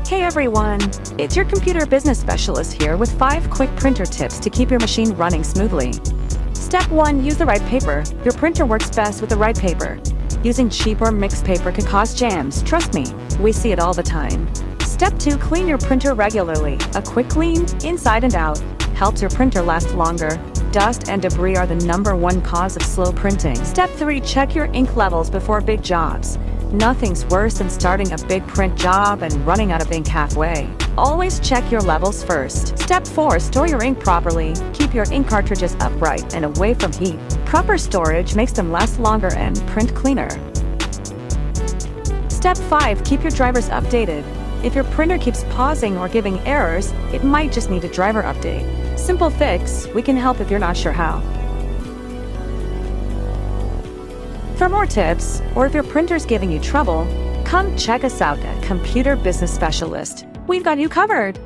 Hey everyone! It's your computer business specialist here with 5 quick printer tips to keep your machine running smoothly. Step 1. Use the right paper. Your printer works best with the right paper. Using cheap or mixed paper can cause jams. Trust me, we see it all the time. Step 2. Clean your printer regularly. A quick clean, inside and out, helps your printer last longer. Dust and debris are the #1 cause of slow printing. Step 3. Check your ink levels before big jobs. Nothing's worse than starting a big print job and running out of ink halfway. Always check your levels first. Step 4. Store your ink properly. Keep your ink cartridges upright and away from heat. Proper storage makes them last longer and print cleaner. Step 5. Keep your drivers updated. If your printer keeps pausing or giving errors, it might just need a driver update. Simple fix, we can help if you're not sure how. For more tips, or if your printer's giving you trouble, come check us out at Computer Business Specialist. We've got you covered!